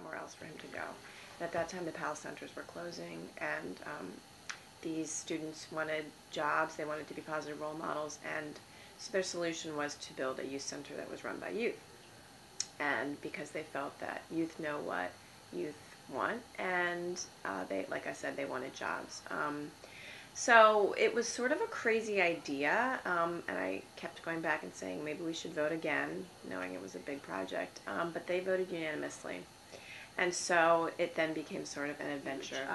somewhere else for him to go. And at that time, the PAL centers were closing, and these students wanted jobs. They wanted to be positive role models, and so their solution was to build a youth center that was run by youth. And because they felt that youth know what youth want, and they, like I said, they wanted jobs. So it was sort of a crazy idea, and I kept going back and saying maybe we should vote again, knowing it was a big project, but they voted unanimously. And so it then became sort of an adventure.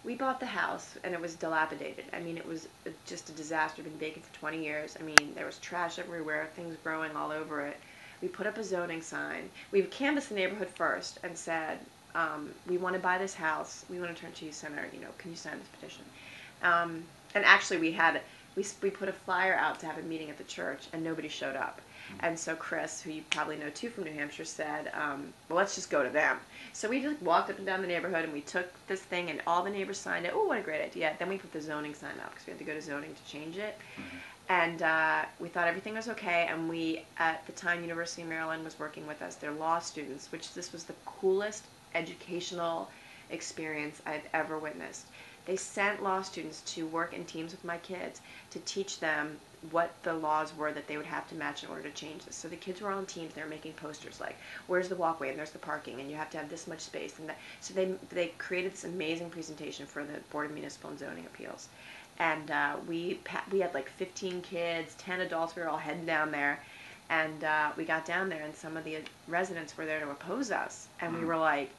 We bought the house, and it was dilapidated. I mean, it was just a disaster. It had been vacant for 20 years. I mean, there was trash everywhere, things growing all over it. We put up a zoning sign. We canvassed the neighborhood first and said, we want to buy this house. We want to turn it to a youth center. You know, can you sign this petition? And actually, we put a flyer out to have a meeting at the church, and nobody showed up. And so Chris, who you probably know too from New Hampshire, said, well, let's just go to them. So we just walked up and down the neighborhood, and we took this thing, and all the neighbors signed it. Oh, what a great idea. Then we put the zoning sign up, because we had to go to zoning to change it. And we thought everything was okay, and we, at the time, University of Maryland was working with us, their law students, which this was the coolest educational experience I've ever witnessed. They sent law students to work in teams with my kids to teach them what the laws were that they would have to match in order to change this. So the kids were on teams. They were making posters like, where's the walkway, and there's the parking, and you have to have this much space. And that. So they created this amazing presentation for the Board of Municipal and Zoning Appeals. And we had like 15 kids, 10 adults. We were all heading down there. And we got down there, and some of the residents were there to oppose us. And we were like,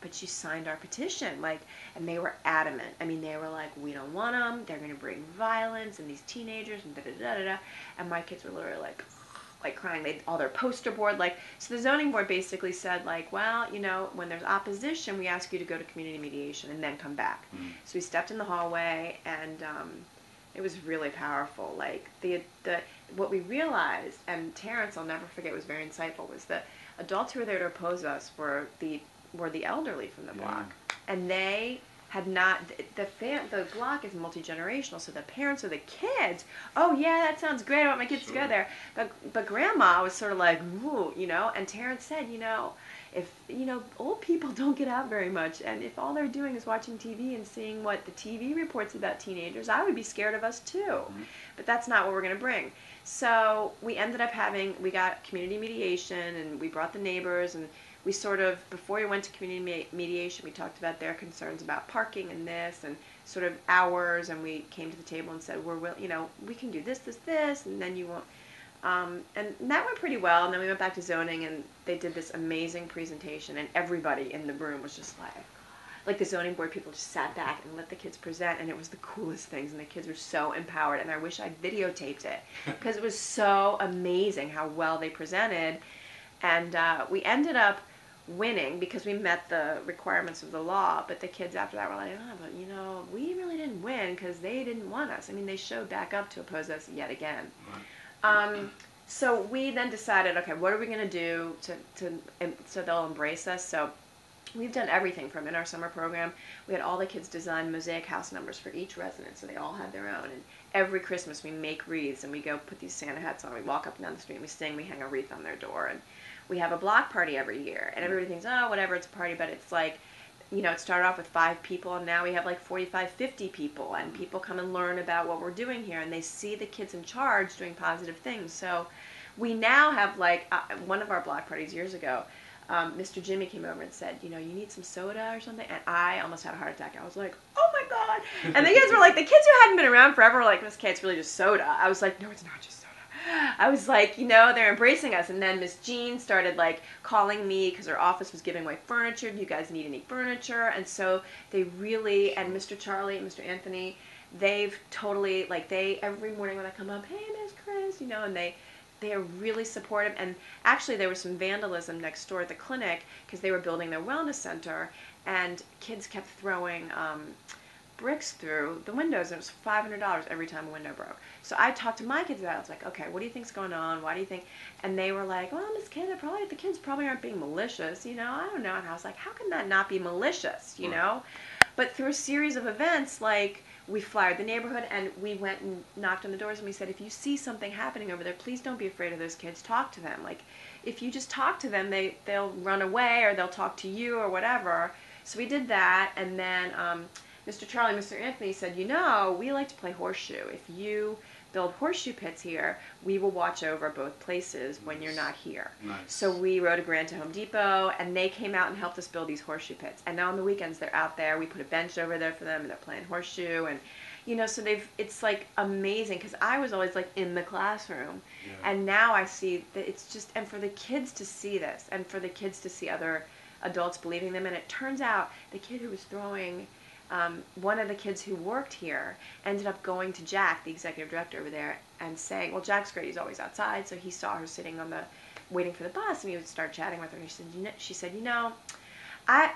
but you signed our petition, like, and they were adamant. I mean, they were like, we don't want them. They're going to bring violence, and these teenagers, and da-da-da-da-da. And my kids were literally like crying. They all their poster board, like, so the zoning board basically said, like, well, you know, when there's opposition, we ask you to go to community mediation and then come back. So we stepped in the hallway, and it was really powerful. Like, what we realized, and Terrence, I'll never forget, was very insightful, was that adults who were there to oppose us were the elderly from the block, and they had not. The block is multi-generational, so the parents or the kids. Oh yeah, that sounds great. I want my kids to go there. But Grandma was sort of like, ooh, you know. And Terrence said, you know, if old people don't get out very much, and if all they're doing is watching TV and seeing what the TV reports about teenagers, I would be scared of us too. But that's not what we're going to bring. So we ended up we got community mediation, and we brought the neighbors, and we sort of, before we went to community mediation, we talked about their concerns about parking and this, and sort of hours, and we came to the table and said, we can do this, and then you won't. And that went pretty well, and then we went back to zoning, and they did this amazing presentation, and everybody in the room was just like the zoning board people just sat back and let the kids present, and it was the coolest things, and the kids were so empowered, and I wish I'd videotaped it, because it was so amazing how well they presented, and we ended up winning because we met the requirements of the law, but the kids after that were like, but we really didn't win because they didn't want us. I mean, they showed back up to oppose us yet again. So we then decided, okay, what are we going to do so they'll embrace us? So we've done everything from, in our summer program, we had all the kids design mosaic house numbers for each resident, so they all had their own. And every Christmas we make wreaths, and we go put these Santa hats on, we walk up and down the street, and we sing, we hang a wreath on their door, and we have a block party every year, and everybody thinks, oh, whatever, it's a party, but it's like, it started off with 5 people, and now we have like 45, 50 people, and people come and learn about what we're doing here, and they see the kids in charge doing positive things. So we now have, like, one of our block parties years ago, Mr. Jimmy came over and said, you need some soda or something, and I almost had a heart attack. I was like, oh my God. And the kids were like, the kids who hadn't been around forever were like, Miss Kay, it's really just soda. I was like, no, it's not just soda. I was like, they're embracing us. And then Miss Jean started, like, calling me because her office was giving away furniture. Do you guys need any furniture? And so they really, and Mr. Charlie and Mr. Anthony, they've totally, like, every morning when I come up, hey, Miss Chris, and they are really supportive. And actually there was some vandalism next door at the clinic because they were building their wellness center, and kids kept throwing bricks through the windows, and it was $500 every time a window broke. So I talked to my kids about it. I was like, okay, what do you think's going on? Why do you think? And they were like, well, Miss Kay, the kids probably aren't being malicious, I don't know. And I was like, how can that not be malicious, But through a series of events, like, we flyered the neighborhood, and we went and knocked on the doors, and we said, if you see something happening over there, please don't be afraid of those kids. Talk to them. Like, if you just talk to them, they'll run away, or they'll talk to you, or whatever. So we did that, and then Mr. Charlie, Mr. Anthony said, we like to play horseshoe. If you build horseshoe pits here, we will watch over both places when you're not here. Nice. So we wrote a grant to Home Depot, and they came out and helped us build these horseshoe pits. And now on the weekends, they're out there. We put a bench over there for them, and they're playing horseshoe. And, so it's like amazing, because I was always like in the classroom. Yeah. And now I see that it's just, and for the kids to see this, and for the kids to see other adults believing them. And it turns out the kid who was throwing, one of the kids who worked here ended up going to Jack, the executive director over there, and saying, well, Jack's great, he's always outside, so he saw her sitting waiting for the bus, and he would start chatting with her, and she said, I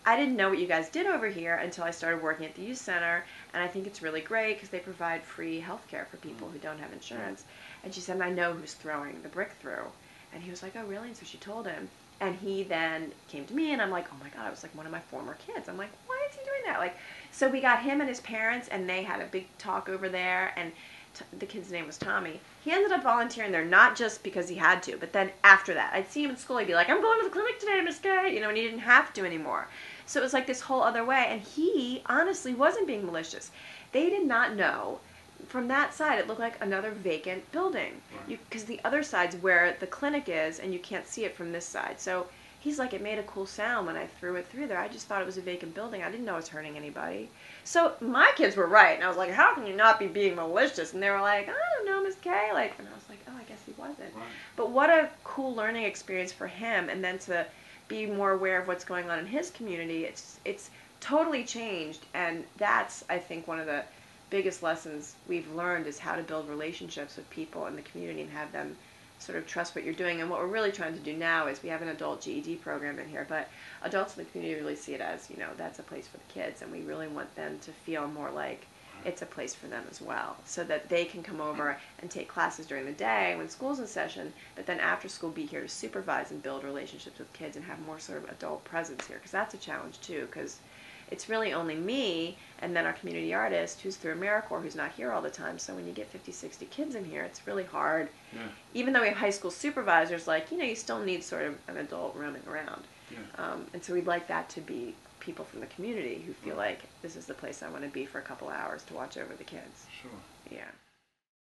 didn't know what you guys did over here until I started working at the youth center, and I think it's really great because they provide free health care for people who don't have insurance. And she said, and I know who's throwing the brick through. And he was like, oh, really? And so she told him. And he then came to me, and I'm like, oh my God, I was like one of my former kids. I'm like, why is he doing that? Like, so we got him and his parents, and they had a big talk over there, and the kid's name was Tommy. He ended up volunteering there, not just because he had to, but then after that, I'd see him in school, he'd be like, I'm going to the clinic today, Miss Gay, and he didn't have to anymore. So it was like this whole other way, and he honestly wasn't being malicious. They did not know. From that side, it looked like another vacant building, because the other side's where the clinic is, and you can't see it from this side. So he's like, it made a cool sound when I threw it through there. I just thought it was a vacant building. I didn't know it was hurting anybody. So my kids were right, and I was like, how can you not be being malicious? And they were like, I don't know, Miss Kay. Like, and I was like, oh, I guess he wasn't. Right. But what a cool learning experience for him, and then to be more aware of what's going on in his community. It's totally changed, and that's, I think, one of the biggest lessons we've learned is how to build relationships with people in the community and have them sort of trust what you're doing. And what we're really trying to do now is we have an adult GED program in here, but adults in the community really see it as, that's a place for the kids, and we really want them to feel more like it's a place for them as well, so that they can come over and take classes during the day when school's in session, but then after school be here to supervise and build relationships with kids and have more sort of adult presence here, because that's a challenge too, because it's really only me and then our community artist who's through AmeriCorps who's not here all the time. So when you get 50, 60 kids in here, it's really hard. Yeah. Even though we have high school supervisors, you still need sort of an adult roaming around. Yeah. And so we'd like that to be people from the community who feel like this is the place I want to be for a couple hours to watch over the kids. Sure. Yeah.